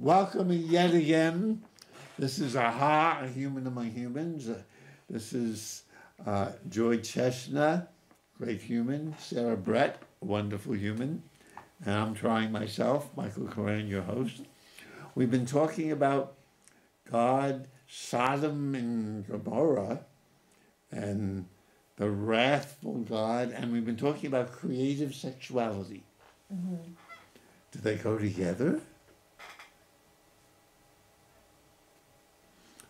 Welcome yet again. This is Aha, a Human Among Humans. This is Joy Chestnut, great human. Sarah Brett, wonderful human. And I'm trying myself, Michael Coran, your host. We've been talking about God, Sodom and Gomorrah, and the wrathful God, and we've been talking about creative sexuality. Mm-hmm. Do they go together?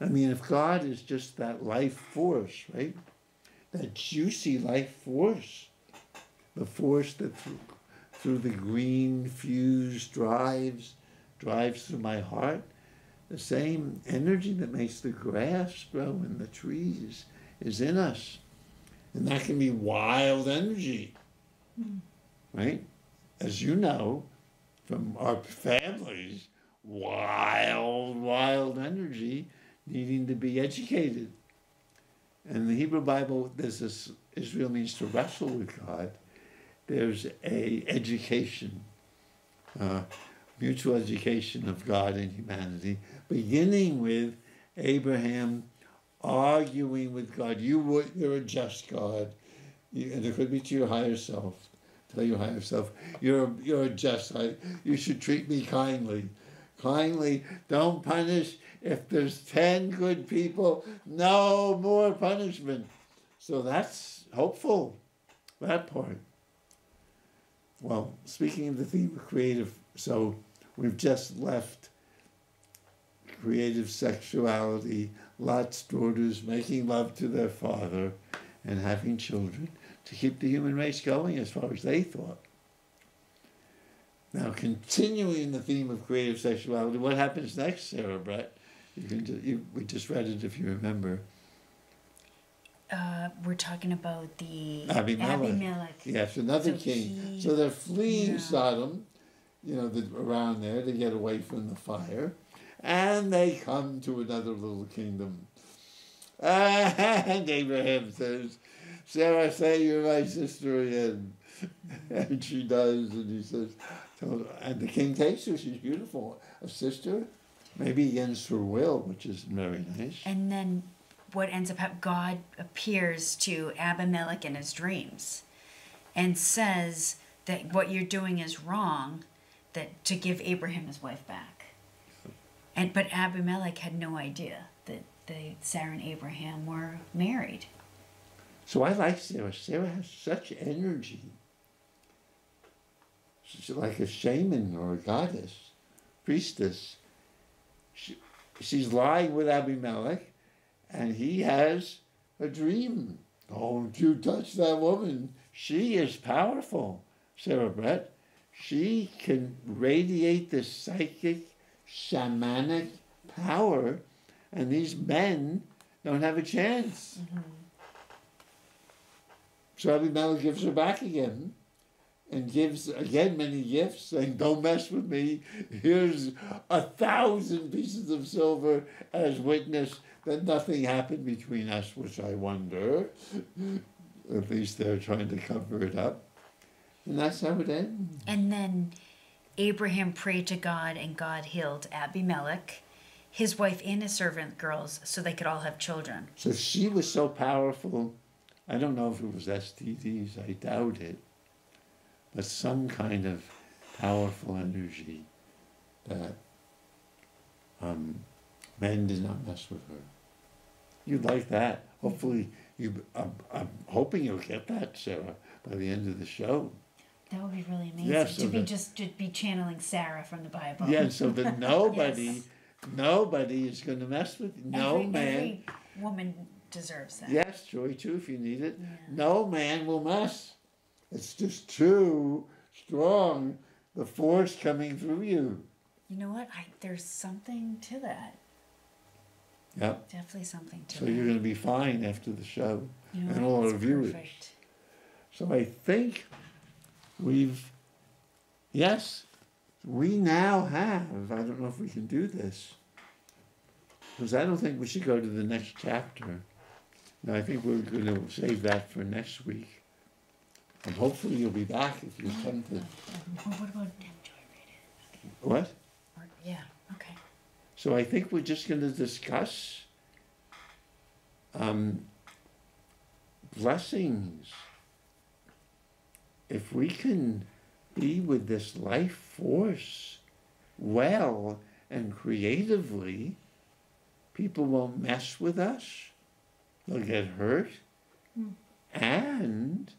I mean, if God is just that life force, right? That juicy life force, the force that through the green fuse drives through my heart, the same energy that makes the grass grow and the trees is in us. And that can be wild energy, right? As you know, from our families, wild energy needing to be educated. And in the Hebrew Bible, there's this, Israel means to wrestle with God. There's a education, mutual education of God and humanity, beginning with Abraham arguing with God. You're a just God. And it could be to your higher self. Tell your higher self, you're a just God. You should treat me kindly. Kindly, don't punish. If there's 10 good people, no more punishment. So that's hopeful, that part. Well, speaking of the theme of creative, so we've just left creative sexuality, Lot's daughters making love to their father and having children to keep the human race going as far as they thought. Now, continuing the theme of creative sexuality, what happens next, Sarah Brett? We just read it if you remember. We're talking about the Abimelech. Yes, another king. So they're fleeing Sodom, around there to get away from the fire. And they come to another little kingdom. And Abraham says, Sarah, say you're my sister again. And she does, and he says, and the king takes her, she's beautiful. A sister, maybe against her will, which is very nice. And then what ends up happening, God appears to Abimelech in his dreams and says that what you're doing is wrong, that to give Abraham his wife back. But Abimelech had no idea that Sarah and Abraham were married. So I like Sarah. Sarah has such energy. She's like a shaman or a goddess, priestess. She's lying with Abimelech, and he has a dream. Don't you touch that woman. She is powerful, Sarah Brett. She can radiate this psychic, shamanic power, and these men don't have a chance. Mm-hmm. So Abimelech gives her back again, and gives again many gifts, saying, don't mess with me. Here's 1,000 pieces of silver as witness that nothing happened between us, which I wonder. At least they're trying to cover it up. And that's how it ends. And then Abraham prayed to God, and God healed Abimelech, his wife, and his servant girls, so they could all have children. So she was so powerful. I don't know if it was STDs, I doubt it. But some kind of powerful energy that men did not mess with her. You'd like that. Hopefully, I'm hoping you'll get that, Sarah, by the end of the show. That would be really amazing. Yeah, so to be channeling Sarah from the Bible. Yeah, so that nobody is going to mess with you. No man. Every woman deserves that. Yes, Joy too, if you need it. Yeah. No man will mess. It's just too strong, the force coming through you. You know what? There's something to that. Yep. Definitely something to that. So you're going to be fine after the show. You know and all that's of you. Perfect. So I think we now have, I don't know if we can do this, because I don't think we should go to the next chapter. No, I think we're going to save that for next week. And hopefully you'll be back if you're tempted. What about Joy read it? Okay. What? Yeah, okay. So I think we're just going to discuss blessings. If we can be with this life force well and creatively, people won't mess with us. They'll get hurt. And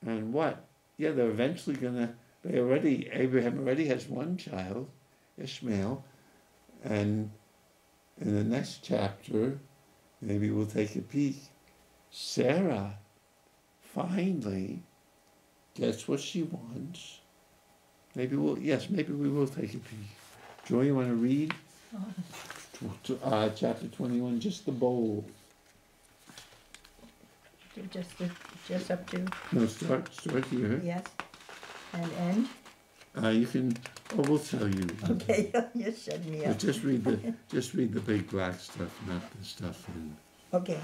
what? Yeah, they're eventually gonna, Abraham already has one child, Ishmael, and in the next chapter, maybe we'll take a peek, Sarah finally gets what she wants. Maybe we will take a peek. Joy, you want to read? Chapter 21, just the bowl. Just up to, No, start here. yes, and end. You can. Oh, we'll tell you. Okay, you shut me But up. just read the big black stuff, not the stuff in. Okay.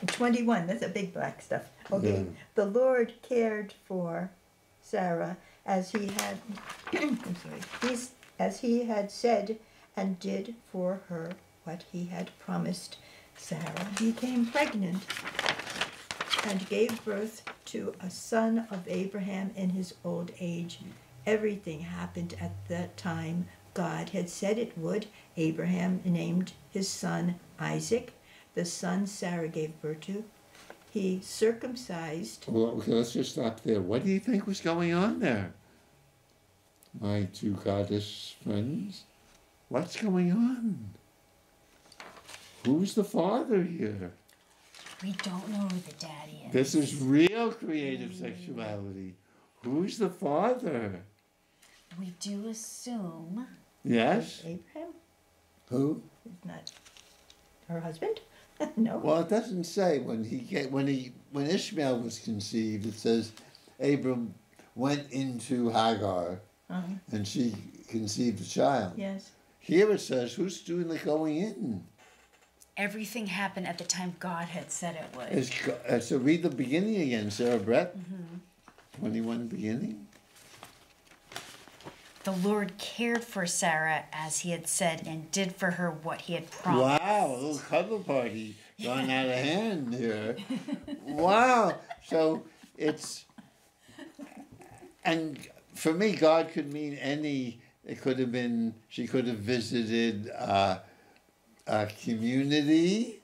21, that's a big black stuff. Okay, Yeah. the Lord cared for Sarah as he had, as he had said, and did for her what he had promised. Sarah became pregnant and gave birth to a son of Abraham in his old age. Everything happened at that time God had said it would. Abraham named his son Isaac, the son Sarah gave birth to. He circumcised. Well, okay, let's just stop there. What do you think was going on there? My two goddess friends, what's going on? Who's the father here? We don't know who the daddy is. This is real creative sexuality. Who's the father? We do assume. Yes? Abraham? Who? Is not her husband? No. Well, it doesn't say when Ishmael was conceived. It says Abram went into Hagar and she conceived a child. Yes. Here it says who's doing the going in. Everything happened at the time God had said it would. So read the beginning again, Sarah Brett. 21 beginning. The Lord cared for Sarah as he had said and did for her what he had promised. Wow, a little cuddle party gone out of hand here. Wow. So it's, and for me, God could mean any, it could have been, she could have visited a community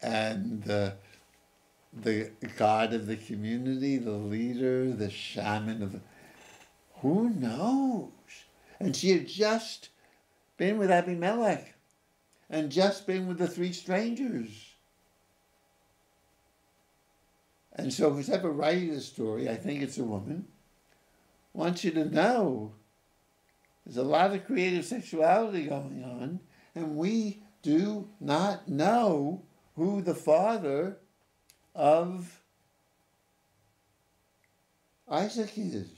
and the God of the community, the leader, the shaman of the, who knows? And she had just been with Abimelech and just been with the three strangers. And so who's ever writing this story, I think it's a woman, wants you to know there's a lot of creative sexuality going on, and we do not know who the father of Isaac is.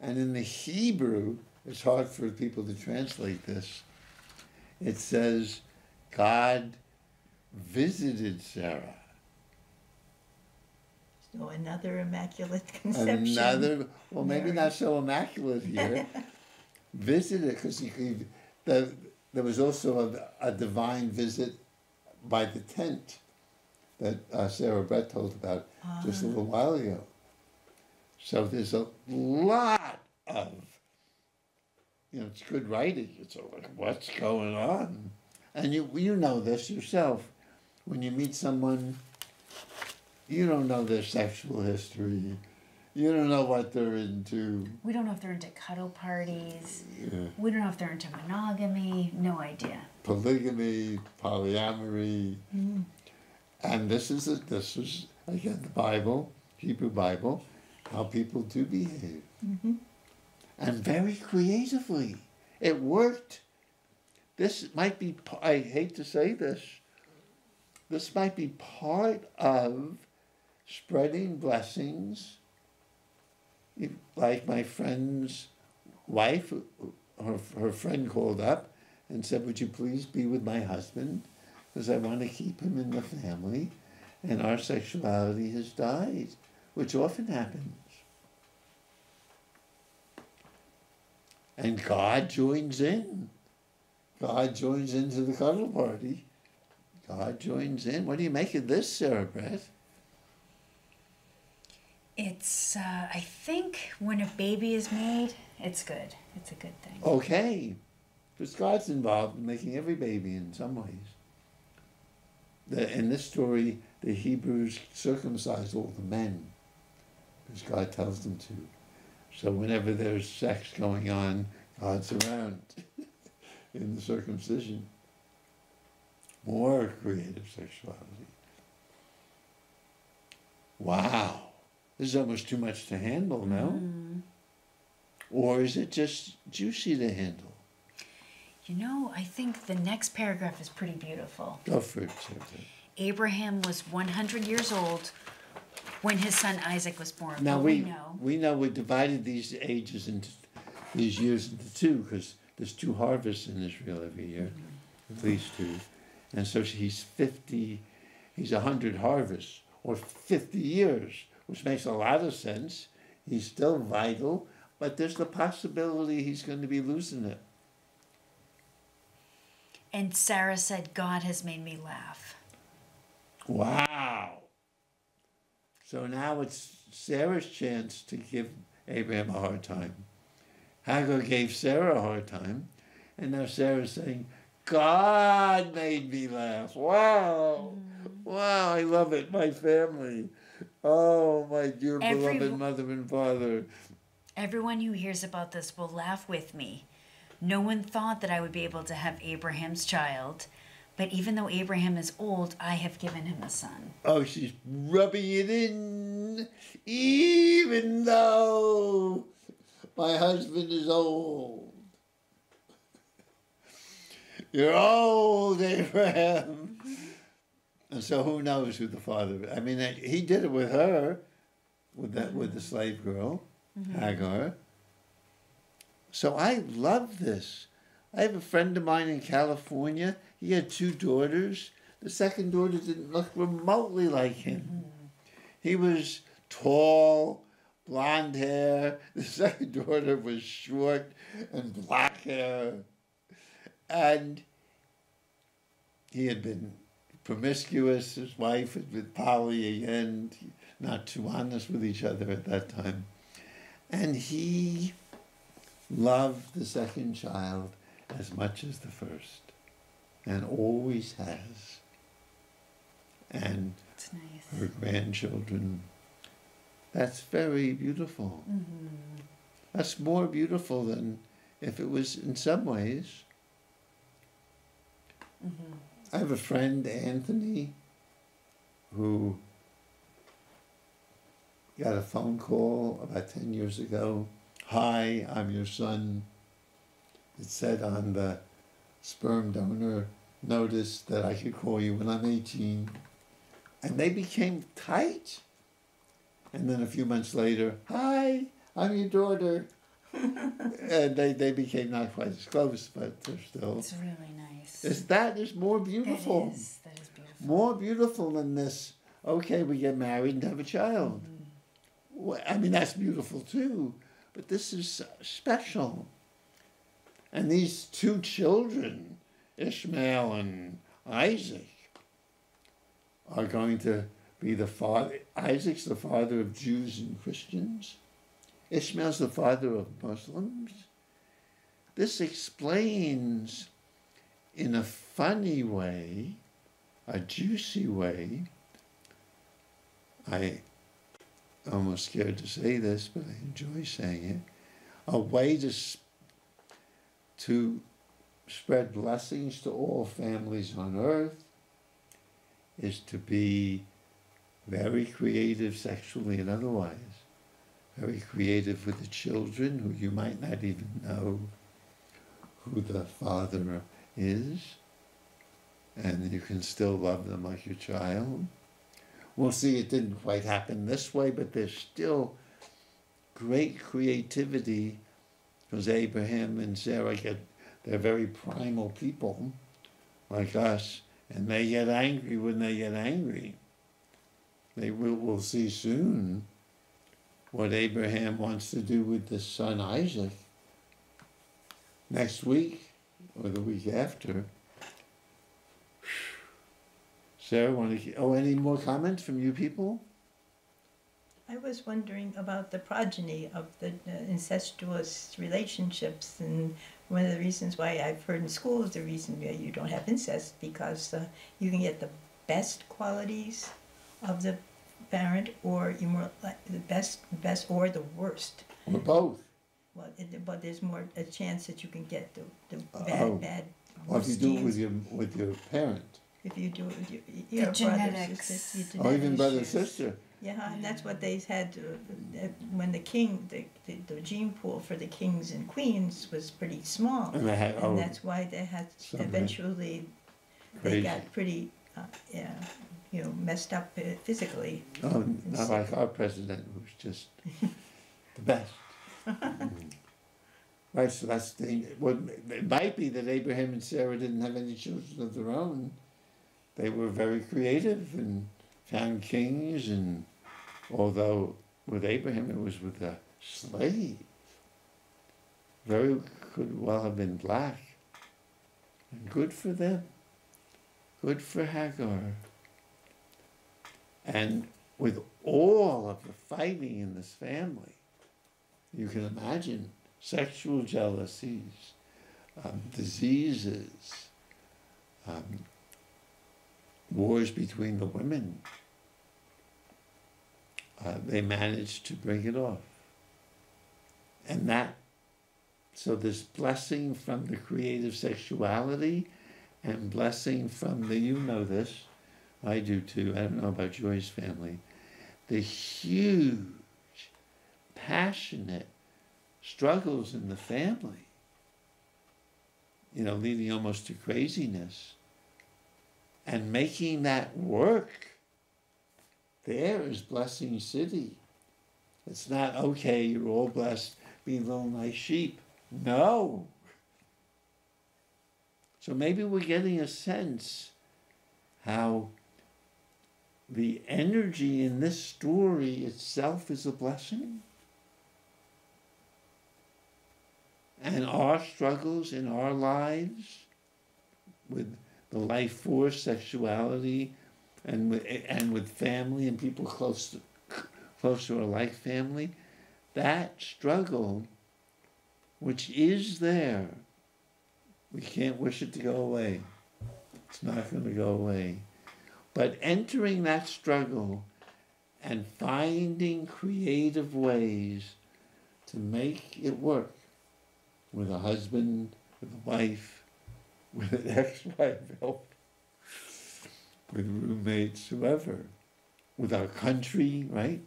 And in the Hebrew, it's hard for people to translate this. It says, God visited Sarah. So another immaculate conception. Well, maybe not so immaculate here. Visited, because there was also a divine visit by the tent that Sarah Brett told about just a little while ago. So there's a lot of, it's good writing. It's like, what's going on? And you know this yourself. When you meet someone, you don't know their sexual history. You don't know what they're into. We don't know if they're into cuddle parties. Yeah. We don't know if they're into monogamy. No idea. Polygamy, polyamory. And this was, again, the Bible, Hebrew Bible, how people do behave. And very creatively. It worked. This might be, I hate to say this might be part of spreading blessings. Like my friend's wife, her friend called up and said, would you please be with my husband? Because I want to keep him in the family. And our sexuality has died, which often happens. And God joins in. God joins into the cuddle party. God joins in. What do you make of this, Sarah Brett? It's, I think when a baby is made, it's good. It's a good thing. Okay. Because God's involved in making every baby in some ways. In this story, the Hebrews circumcised all the men because God tells them to. So whenever there's sex going on, God's around in the circumcision. More creative sexuality. Wow. This is almost too much to handle, no? Or is it just juicy to handle? You know, I think the next paragraph is pretty beautiful. Go for it, Sarah. Abraham was 100 years old when his son Isaac was born. Now But we know we divided these ages into these years into two because there's 2 harvests in Israel every year, at least 2, and so he's 50. He's 100 harvests or 50 years, which makes a lot of sense. He's still vital, but there's the possibility he's going to be losing it. And Sarah said, God has made me laugh. Wow. So now it's Sarah's chance to give Abraham a hard time. Hagar gave Sarah a hard time, and now Sarah's saying, God made me laugh. Wow. Wow, I love it. My family. Oh, my dear beloved mother and father. Everyone who hears about this will laugh with me. No one thought that I would be able to have Abraham's child, but even though Abraham is old, I have given him a son. Oh, she's rubbing it in. Even though my husband is old. You're old, Abraham. And so who knows who the father is. I mean, he did it with her, with the slave girl, Hagar. So I love this. I have a friend of mine in California. He had 2 daughters. The second daughter didn't look remotely like him. He was tall, blonde hair. The second daughter was short and black hair. And he had been promiscuous. His wife had been poly again, not too honest with each other at that time. And he loved the second child as much as the first, and always has. And It's nice. her grandchildren. That's very beautiful. That's more beautiful than if it was in some ways. I have a friend, Anthony, who got a phone call about 10 years ago. Hi, I'm your son. It said on the sperm donor notice that I could call you when I'm 18. And they became tight. And then a few months later, hi, I'm your daughter. And they became not quite as close, but they're still. It's really nice. That is more beautiful. That is beautiful. More beautiful than this, okay, we get married and have a child. Well, I mean, that's beautiful too, but this is special. And these 2 children, Ishmael and Isaac, are going to be the father. Isaac's the father of Jews and Christians. Ishmael's the father of Muslims. This explains, in a funny way, a juicy way, I'm almost scared to say this, but I enjoy saying it, a way to spread blessings to all families on earth is to be very creative sexually and otherwise. Very creative with the children who you might not even know who the father is, and you can still love them like your child. We'll see, it didn't quite happen this way, but there's still great creativity because Abraham and Sarah they're very primal people like us, and they get angry when they get angry. We'll see soon what Abraham wants to do with his son Isaac. next week or the week after. Sarah, any more comments from you people? I was wondering about the progeny of the incestuous relationships, and one of the reasons why I've heard in school is the reason why you don't have incest, because you can get the best qualities of the parent, or you more like the best or the worst. Or both. Well, but there's more a chance that you can get the Oh. bad. Or if you do it with your parent. If you do it with your brother, genetics. sister, Or even brother, issues. sister. Yeah, and that's what they had when the king, the gene pool for the kings and queens was pretty small, And they had, and that's why they had something eventually crazy. they got pretty, messed up physically. Oh, not like our president, who's just the best. Right, so that's the. Well, it might be that Abraham and Sarah didn't have any children of their own. They were very creative and found kings, and although with Abraham it was with a slave, very could well have been black. And good for them. Good for Hagar. And with all of the fighting in this family, you can imagine sexual jealousies, diseases, wars between the women. They managed to bring it off. And so this blessing from the creative sexuality and blessing from the, you know this, I do too, I don't know about Joy's family, the huge, passionate struggles in the family, leading almost to craziness, and making that work. There is Blessing City. It's not, okay, you're all blessed, be little nice sheep. No. So maybe we're getting a sense how the energy in this story itself is a blessing. And our struggles in our lives with the life force, sexuality, and with family and people close to our life family, that struggle, which is there, we can't wish it to go away. It's not going to go away. But entering that struggle and finding creative ways to make it work with a husband, with a wife, with an ex-wife help, with roommates, whoever, with our country, right?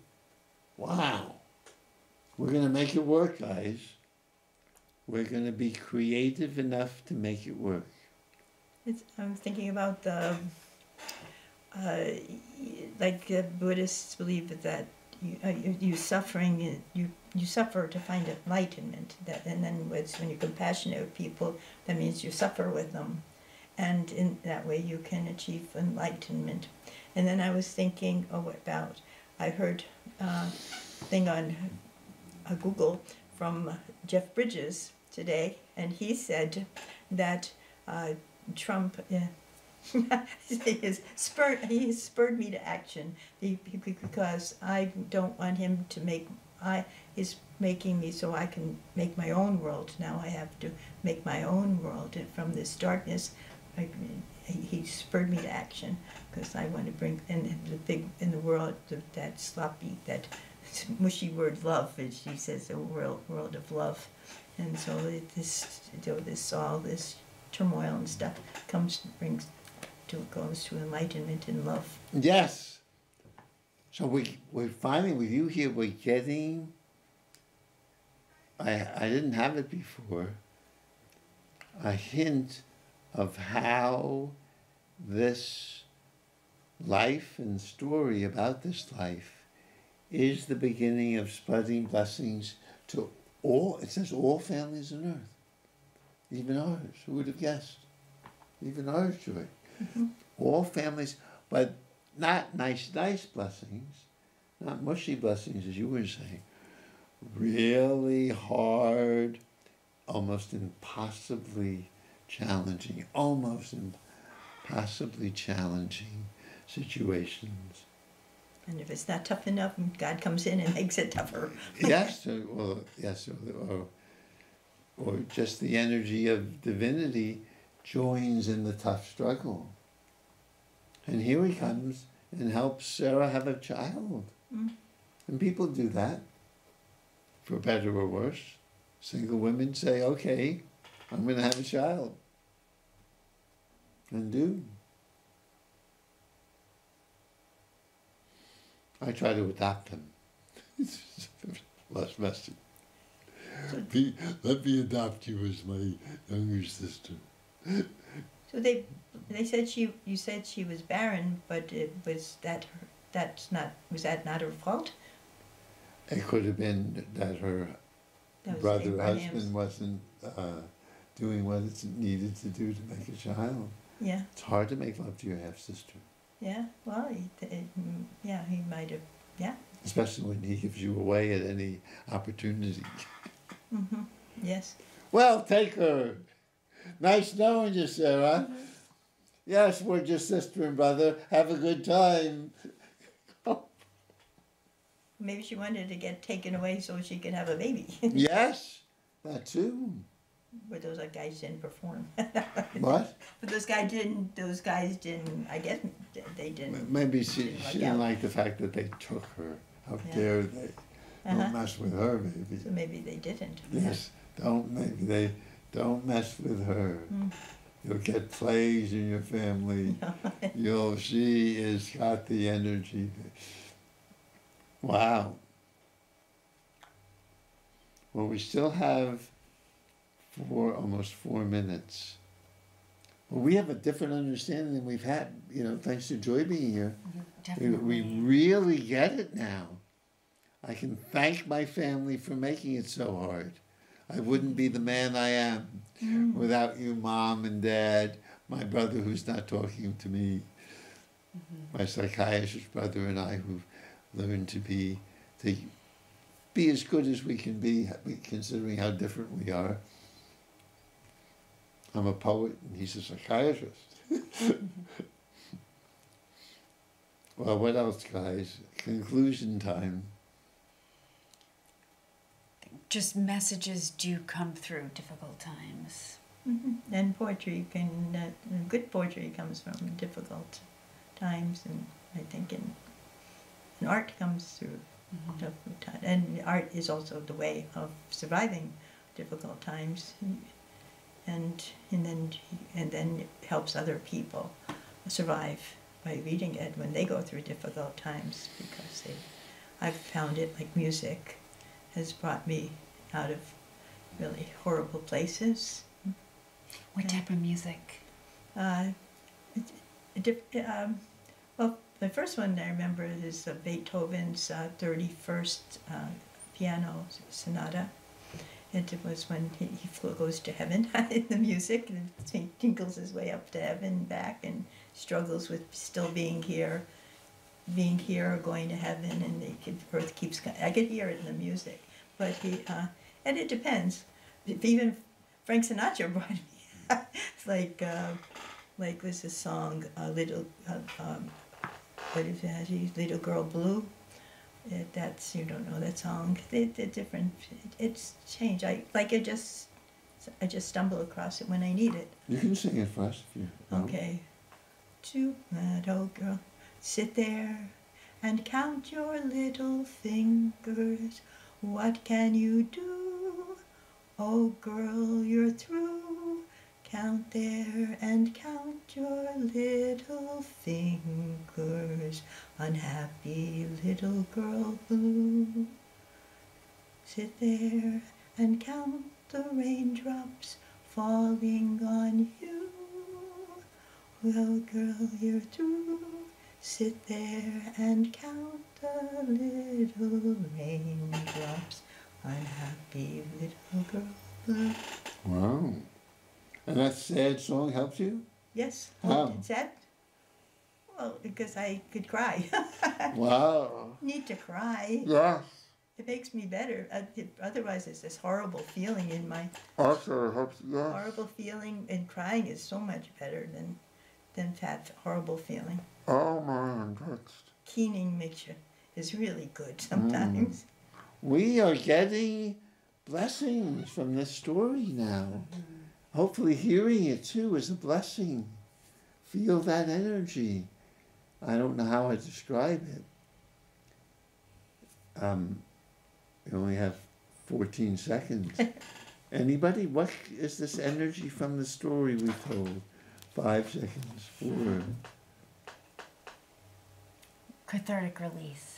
Wow. We're going to make it work, guys. We're going to be creative enough to make it work. I'm thinking about the, Buddhists believe that you suffering, you suffer to find enlightenment. And then when you're compassionate with people, that means you suffer with them. And in that way you can achieve enlightenment. And then I was thinking I heard a thing on Google from Jeff Bridges today, and he said that Trump he spurred me to action because I don't want him to he's making me so I can make my own world. Now I have to make my own world from this darkness. He spurred me to action because I want to bring in the world that sloppy, that mushy word love. She says a world of love, and so all this turmoil and stuff goes to enlightenment and love. Yes. So we're finding with you here, we're getting. I didn't have it before. A hint of how this life and story about this life is the beginning of spreading blessings to all. It says all families on earth, even ours. Who would have guessed? Even ours, Joy. Mm-hmm. All families, but not nice blessings, not mushy blessings, as you were saying. Really hard, almost impossibly challenging situations. And if it's not tough enough, God comes in and makes it tougher. Yes, or just the energy of divinity joins in the tough struggle. And here he comes and helps Sarah have a child. Mm. And people do that, for better or worse. Single women say, okay, I'm going to have a child. And do. I try to adopt them. It's less messy. Let me adopt you as my younger sister. So they said you said she was barren, but was that not her fault? It could have been that her That was brother Abraham's. husband wasn't doing what it's needed to do to make a child. Yeah, It's hard to make love to your half sister, yeah. Well, he might have. Yeah. especially when he gives you away at any opportunity. Mm-hmm. Yes. Well, take her. Nice knowing you, Sarah. Mm-hmm. Yes, we're just sister and brother. Have a good time. Maybe she wanted to get taken away so she could have a baby. Yes, that too. But those guys didn't perform. What? But those guys didn't. I guess they didn't. Maybe she Didn't work didn't out. like the fact that they took her. How Yeah. dare they? Uh-huh. Don't mess with her, maybe. So maybe they didn't. Yes, don't mess with her. Mm. You'll get plagues in your family. She has got the energy. Wow. Well, we still have almost 4 minutes. Well, we have a different understanding than we've had, thanks to Joy being here. We really get it now. I can thank my family for making it so hard. I wouldn't be the man I am without you, Mom and Dad, my brother who's not talking to me, my psychiatrist brother and I who've learned to be as good as we can be, considering how different we are. I'm a poet and he's a psychiatrist. Well, what else, guys? Conclusion time. Just messages do come through difficult times. Mm-hmm. And poetry good poetry comes from difficult times, and I think and art comes through difficult times. And art is also the way of surviving difficult times, and then it helps other people survive by reading it when they go through difficult times, because I've found it, like music has brought me out of really horrible places. What type of music? Well, the first one I remember is Beethoven's 31st piano sonata. It was when he goes to heaven in the music, and he tinkles his way up to heaven and back, and struggles with still being here or going to heaven, and the earth keeps. I could hear it in the music, but and it depends. Even Frank Sinatra brought me. like there's a song, what is that? Little Girl Blue. That's, you don't know that song. They're different. It's changed. I just stumble across it when I need it. You can sing it for us if you want. Okay. Tomato girl, sit there and count your little fingers. What can you do? Oh girl, you're through. Count there and count your little fingers. Unhappy little girl blue. Sit there and count the raindrops falling on you. Well, girl, you're through. Sit there and count the little raindrops. Unhappy little girl blue. Wow. And that sad song helps you? Yes. Wow. It's sad? Well, because I could cry. Wow. Need to cry. Yes. It makes me better. Otherwise, it's this horrible feeling in my Also, it helps, yes. horrible feeling, and crying is so much better than that horrible feeling. Oh man, that's... Keening is really good sometimes. We are getting blessings from this story now. Hopefully hearing it too is a blessing. Feel that energy. I don't know how I describe it. We only have 14 seconds. Anybody? What is this energy from the story we told? 5 seconds. 4. Cathartic release.